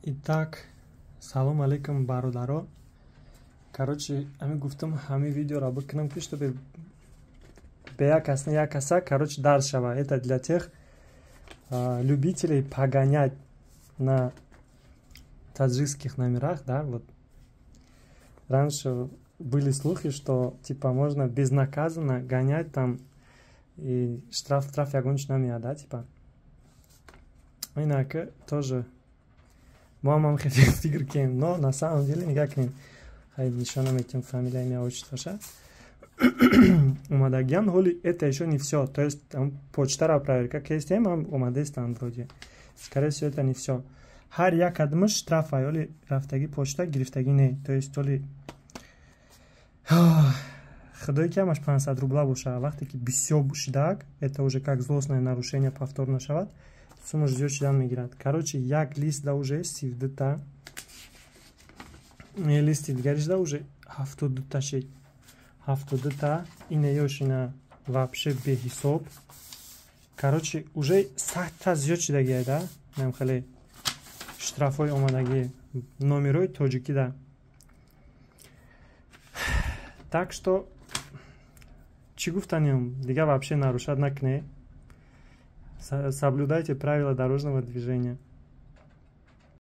Итак, салом алейкум, бародаро. Короче, ами гуфтам ҳами видеоро бикунам ки чтобы як каса, короче, дарс шава. Это для тех любителей погонять на таджикских номерах, да, вот. Раньше были слухи, что типа можно безнаказанно гонять там и штраф ягончнамия, да, типа. Инако тоже мамам хотел фигур кем, но на самом деле никак не. Хай ничего этим фамилия, имя, отчество. Умадагян холи, это еще не все. То есть там почтара проверка, как есть тема, умадестан вроде. Скорее всего, это не все. Хар як адмыш штрафа, или рафтаги почта, грифтаги не. То есть то ли ходой кямаш 500 рубла буша, вахты ки бисё бушидак, это уже как злостное нарушение повторно шават. Сумма ждёт чидан мигрант. Короче, як лист да уже сивдыта. Листи дигариш да уже ҳафтодута шед. ҳафтодута ина ёшина вообще беҳисоб. Короче, уже 100 зиёд шидагия да. Нам хеле штрафой омадаги номерои тоҷикӣ да. Так что чӣ гуфтанем, дига вообще нарушать накне. Соблюдайте правила дорожного движения.